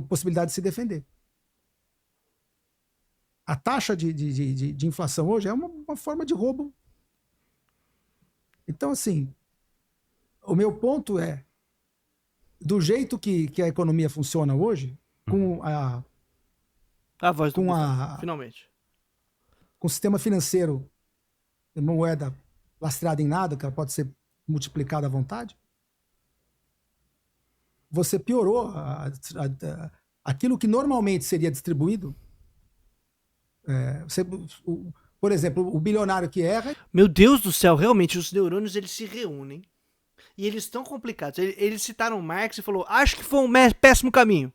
possibilidade de se defender. A taxa de inflação hoje é uma forma de roubo. Então, assim, o meu ponto é, do jeito que a economia funciona hoje, com A voz do com, Buffett, finalmente. com o sistema financeiro, moeda lastreada em nada, que ela pode ser multiplicada à vontade, você piorou aquilo que normalmente seria distribuído. Por exemplo, o bilionário que erra. Meu Deus do céu, realmente, os neurônios eles se reúnem e eles estão complicados. Eles citaram Marx e falou: acho que foi um péssimo caminho.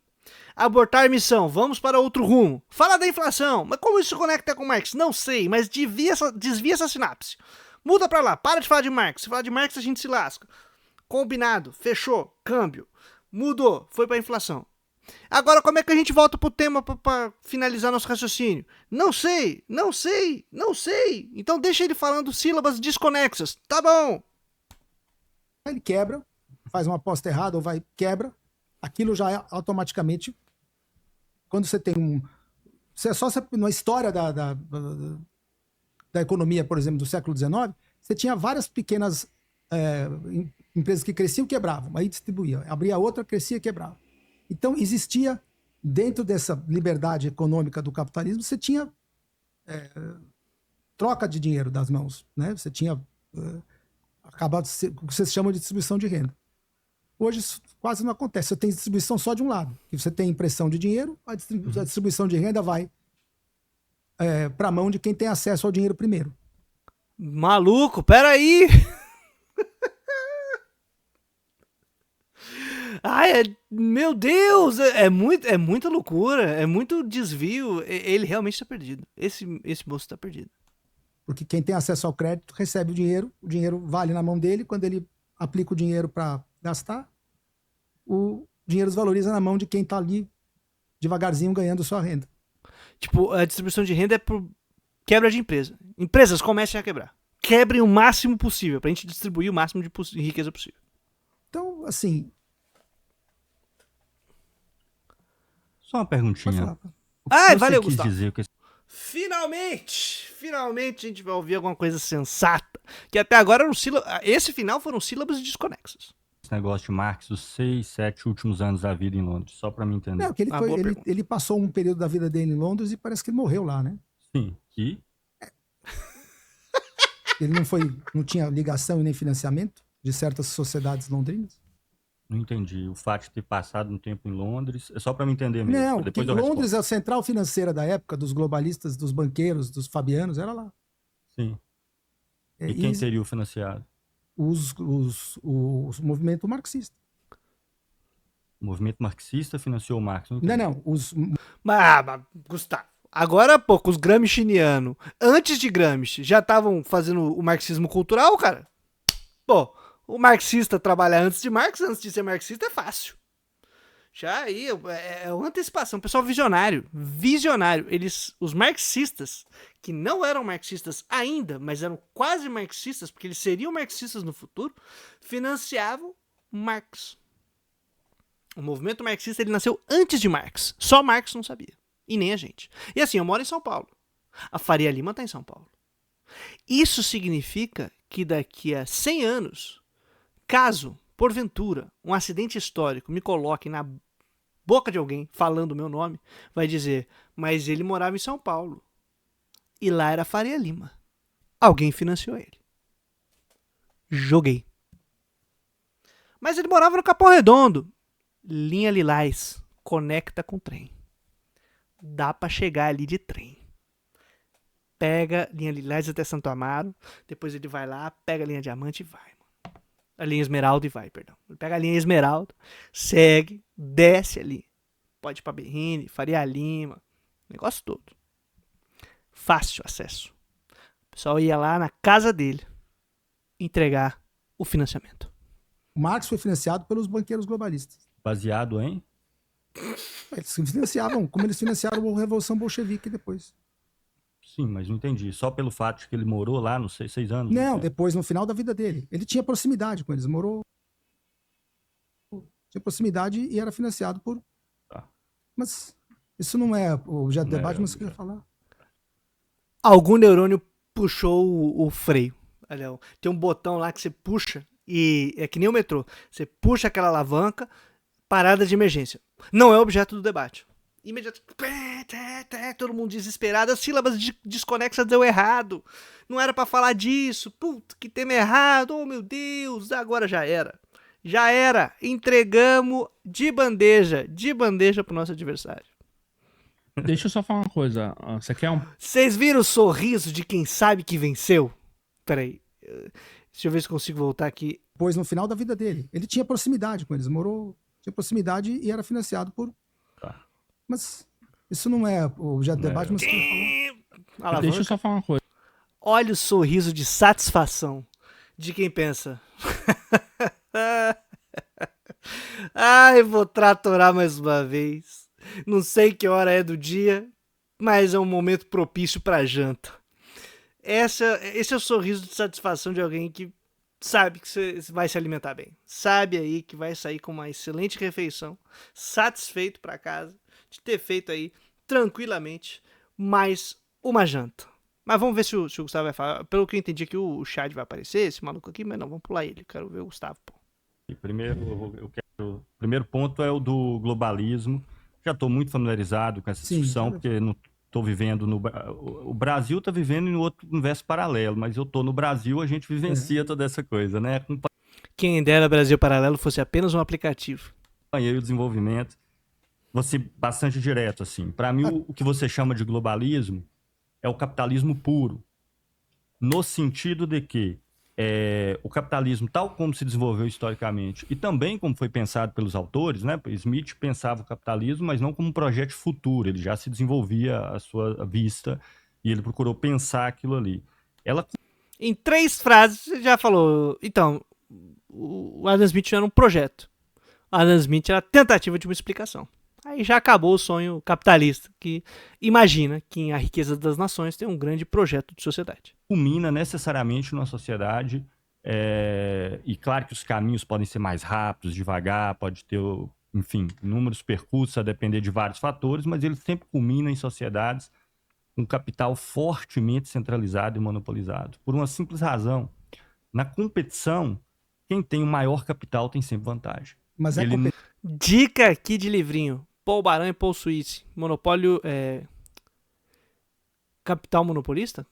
Abortar a missão, vamos para outro rumo. Fala da inflação, mas como isso se conecta com Marx? Não sei, mas desvia essa sinapse. Muda pra lá, para de falar de Marx. Se falar de Marx a gente se lasca. Combinado, fechou, câmbio. Mudou, foi pra inflação. Agora como é que a gente volta pro tema pra finalizar nosso raciocínio? Não sei. Então deixa ele falando sílabas desconexas. Tá bom. Ele quebra, faz uma aposta errada ou quebra. Aquilo já é automaticamente. Quando você tem na história da economia, por exemplo, do século XIX, você tinha várias pequenas empresas que cresciam e quebravam, aí distribuía. Abria outra, crescia e quebrava. Então, existia, dentro dessa liberdade econômica do capitalismo, você tinha troca de dinheiro das mãos. Né? Você tinha acabado o que vocês chamam de distribuição de renda. Hoje isso quase não acontece. Você tem distribuição só de um lado. Você tem impressão de dinheiro, a distribuição de renda vai para a mão de quem tem acesso ao dinheiro primeiro. Maluco, peraí! Ai, meu Deus! É muita loucura, é muito desvio. Ele realmente está perdido. Esse moço está perdido. Porque quem tem acesso ao crédito recebe o dinheiro vale na mão dele, quando ele aplica o dinheiro para gastar, o dinheiro se valoriza na mão de quem está ali devagarzinho ganhando sua renda. Tipo, a distribuição de renda é por quebra de empresa. Empresas comecem a quebrar. Quebrem o máximo possível, pra gente distribuir o máximo de riqueza possível. Então, assim... Só uma perguntinha. Valeu, Gustavo. Dizer que... Finalmente a gente vai ouvir alguma coisa sensata. Que até agora esse final foram sílabas desconexas. Esse negócio de Marx, os 6, 7 últimos anos da vida em Londres, só pra me entender. Não, que ele passou um período da vida dele em Londres e parece que ele morreu lá, né? Sim, e? Ele não tinha ligação e nem financiamento de certas sociedades londrinas? Não entendi. O fato de ter passado um tempo em Londres, é só pra me entender mesmo. Não, depois Londres é a central financeira da época, dos globalistas, dos banqueiros, dos fabianos, era lá. Sim. E quem seria o financiado? O movimento marxista. O movimento marxista financiou o Marx? Não. Mas, Gustavo, agora há pouco, os Gramscianos, antes de Gramsci, já estavam fazendo o marxismo cultural, cara? Pô, o marxista trabalhar antes de ser marxista é fácil. Já aí é uma antecipação, pessoal visionário. Os marxistas, que não eram marxistas ainda, mas eram quase marxistas, porque eles seriam marxistas no futuro, financiavam Marx. O movimento marxista ele nasceu antes de Marx. Só Marx não sabia. E nem a gente. E assim, eu moro em São Paulo. A Faria Lima está em São Paulo. Isso significa que daqui a 100 anos, caso, porventura, um acidente histórico me coloque na boca de alguém falando o meu nome, vai dizer, mas ele morava em São Paulo. E lá era Faria Lima. Alguém financiou ele. Joguei. Mas ele morava no Capão Redondo. Linha Lilás. Conecta com o trem. Dá pra chegar ali de trem. Pega linha Lilás até Santo Amaro. Depois ele vai lá, pega a linha Diamante e vai. A linha Esmeralda e vai, perdão. Ele pega a linha Esmeralda, segue, desce ali. Pode ir pra Berrini, Faria Lima. Negócio todo. Fácil acesso. O pessoal ia lá na casa dele entregar o financiamento. O Marx foi financiado pelos banqueiros globalistas. Baseado em? Eles financiavam, como eles financiaram a Revolução Bolchevique depois. Sim, mas não entendi. Só pelo fato de que ele morou lá nos 6 anos? Não, depois, no final da vida dele. Ele tinha proximidade com eles, morou... Tinha proximidade e era financiado por... Tá. Mas isso não é objeto de debate, mas você quer falar? Algum neurônio puxou o freio. Olha, tem um botão lá que você puxa e é que nem o metrô. Você puxa aquela alavanca, parada de emergência. Não é objeto do debate. imediatamente, todo mundo desesperado, as sílabas desconexas deu errado, não era pra falar disso, puta, que tema errado, oh meu Deus, agora já era, entregamos de bandeja pro nosso adversário. Deixa eu só falar uma coisa. Você quer um. Vocês viram o sorriso de quem sabe que venceu? Peraí, deixa eu ver se consigo voltar aqui. Pois no final da vida dele. Ele tinha proximidade com eles, tinha proximidade e era financiado por... Mas isso não é o objeto de debate, mas... Deixa eu só falar uma coisa. Olha o sorriso de satisfação de quem pensa. Ai, vou tratorar mais uma vez. Não sei que hora é do dia, mas é um momento propício pra janta. Esse é o sorriso de satisfação de alguém que sabe que você vai se alimentar bem. Sabe aí que vai sair com uma excelente refeição, satisfeito pra casa, de ter feito aí, tranquilamente, mais uma janta. Mas vamos ver se o Gustavo vai falar. Pelo que eu entendi aqui, o Chad vai aparecer, esse maluco aqui, mas não, vamos pular ele. Quero ver o Gustavo, pô. O primeiro ponto é o do globalismo. Já estou muito familiarizado com essa discussão, porque não estou vivendo no... O Brasil está vivendo em outro universo paralelo, mas eu estou no Brasil, a gente vivencia toda essa coisa, né? Quem dera Brasil Paralelo fosse apenas um aplicativo. Acompanhei o desenvolvimento. Vou ser bastante direto, assim. Para mim, o que você chama de globalismo é o capitalismo puro. No sentido de que o capitalismo, tal como se desenvolveu historicamente, e também como foi pensado pelos autores, né? Smith pensava o capitalismo, mas não como um projeto futuro, ele já se desenvolvia à sua vista e ele procurou pensar aquilo ali. Em 3 frases, você já falou. Então, o Adam Smith era um projeto. O Adam Smith era a tentativa de uma explicação. Aí já acabou o sonho capitalista, que imagina que em A Riqueza das Nações tem um grande projeto de sociedade. Culmina necessariamente numa sociedade, e claro que os caminhos podem ser mais rápidos, devagar, pode ter, enfim, inúmeros percursos a depender de vários fatores, mas ele sempre culmina em sociedades com capital fortemente centralizado e monopolizado. Por uma simples razão, na competição, quem tem o maior capital tem sempre vantagem. Mas Dica aqui de livrinho. Paul Baran e Paul Suisse. Monopólio. Capital monopolista?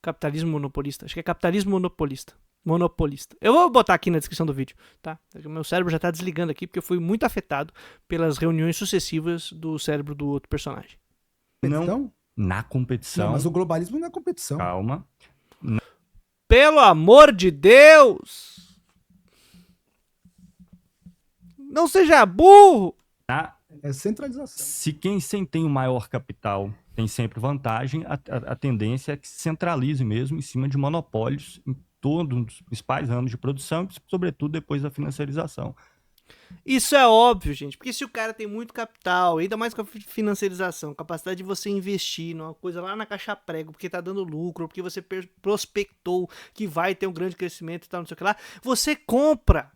Capitalismo monopolista. Acho que é capitalismo monopolista. Eu vou botar aqui na descrição do vídeo, tá? O meu cérebro já tá desligando aqui porque eu fui muito afetado pelas reuniões sucessivas do cérebro do outro personagem. Não, na competição. Não, mas o globalismo não é competição. Calma. Pelo amor de Deus! Não seja burro! É centralização. Se quem tem o maior capital tem sempre vantagem, a tendência é que se centralize mesmo em cima de monopólios em todos os principais ramos de produção, sobretudo depois da financiarização. Isso é óbvio, gente, porque se o cara tem muito capital, ainda mais com a financiarização, capacidade de você investir numa coisa lá na caixa prego, porque tá dando lucro, porque você prospectou que vai ter um grande crescimento e tal, não sei o que lá, você compra.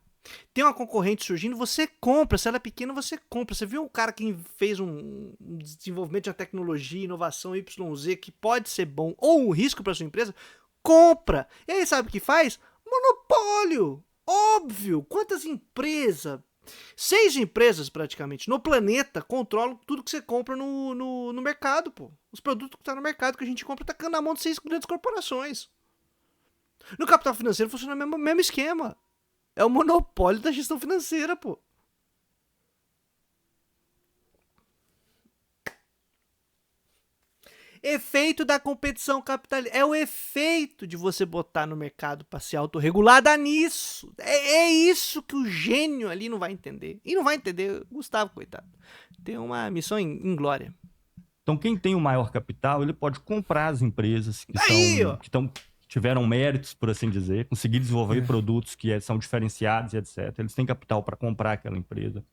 Tem uma concorrente surgindo, você compra. Se ela é pequena, você compra. Você viu um cara que fez um desenvolvimento de uma tecnologia, inovação YZ, que pode ser bom ou um risco para sua empresa? Compra. E aí sabe o que faz? Monopólio. Óbvio. Quantas empresas? 6 empresas praticamente no planeta controlam tudo que você compra no mercado, pô. Os produtos que tá no mercado que a gente compra tá na mão de 6 grandes corporações. No capital financeiro funciona o mesmo esquema. É o monopólio da gestão financeira, pô. Efeito da competição capitalista. É o efeito de você botar no mercado para se autorregular. Dá nisso. É isso que o gênio ali não vai entender. E não vai entender, Gustavo, coitado. Tem uma missão em glória. Então, quem tem o maior capital, ele pode comprar as empresas que tiveram méritos, por assim dizer, conseguir desenvolver produtos que são diferenciados e etc. Eles têm capital para comprar aquela empresa.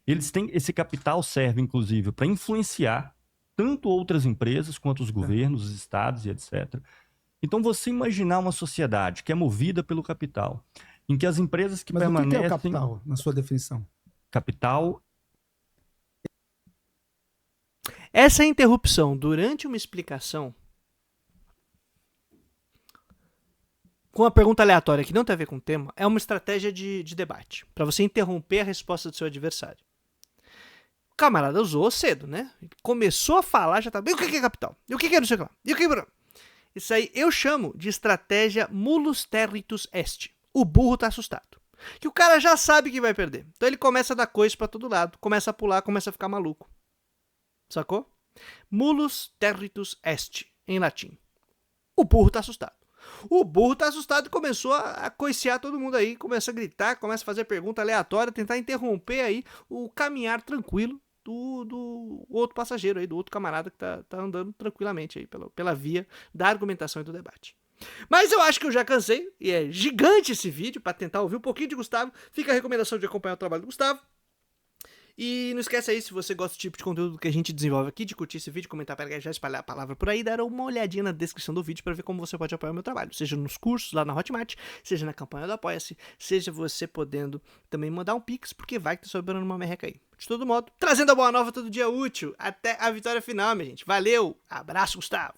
Esse capital serve, inclusive, para influenciar tanto outras empresas quanto os governos, os estados e etc. Então, você imaginar uma sociedade que é movida pelo capital, em que as empresas que permanecem... Mas o que é o capital, na sua definição? Capital... Essa interrupção durante uma explicação com uma pergunta aleatória que não tem a ver com o tema, é uma estratégia de debate, para você interromper a resposta do seu adversário. camarada usou cedo, né? Ele começou a falar, já tá... E o que é capital? E o que é não sei o que lá? E o que é... Isso aí eu chamo de estratégia mulus territus est. O burro tá assustado. Que o cara já sabe que vai perder. Então ele começa a dar coisa pra todo lado, começa a pular, começa a ficar maluco. Sacou? Mulus territus est, em latim. O burro tá assustado. O burro tá assustado e começou a coicear todo mundo aí, começa a gritar, começa a fazer pergunta aleatória, tentar interromper aí o caminhar tranquilo do outro passageiro aí, do outro camarada que tá andando tranquilamente aí pela via da argumentação e do debate. Mas eu acho que eu já cansei, e é gigante esse vídeo, para tentar ouvir um pouquinho de Gustavo. Fica a recomendação de acompanhar o trabalho do Gustavo. E não esquece aí, se você gosta do tipo de conteúdo que a gente desenvolve aqui, de curtir esse vídeo, comentar para já espalhar a palavra por aí, dar uma olhadinha na descrição do vídeo para ver como você pode apoiar o meu trabalho. Seja nos cursos lá na Hotmart, seja na campanha do Apoia-se, seja você podendo também mandar um pix, porque vai que tá sobrando uma merreca aí. De todo modo, trazendo a boa nova todo dia útil. Até a vitória final, minha gente. Valeu, abraço, Gustavo.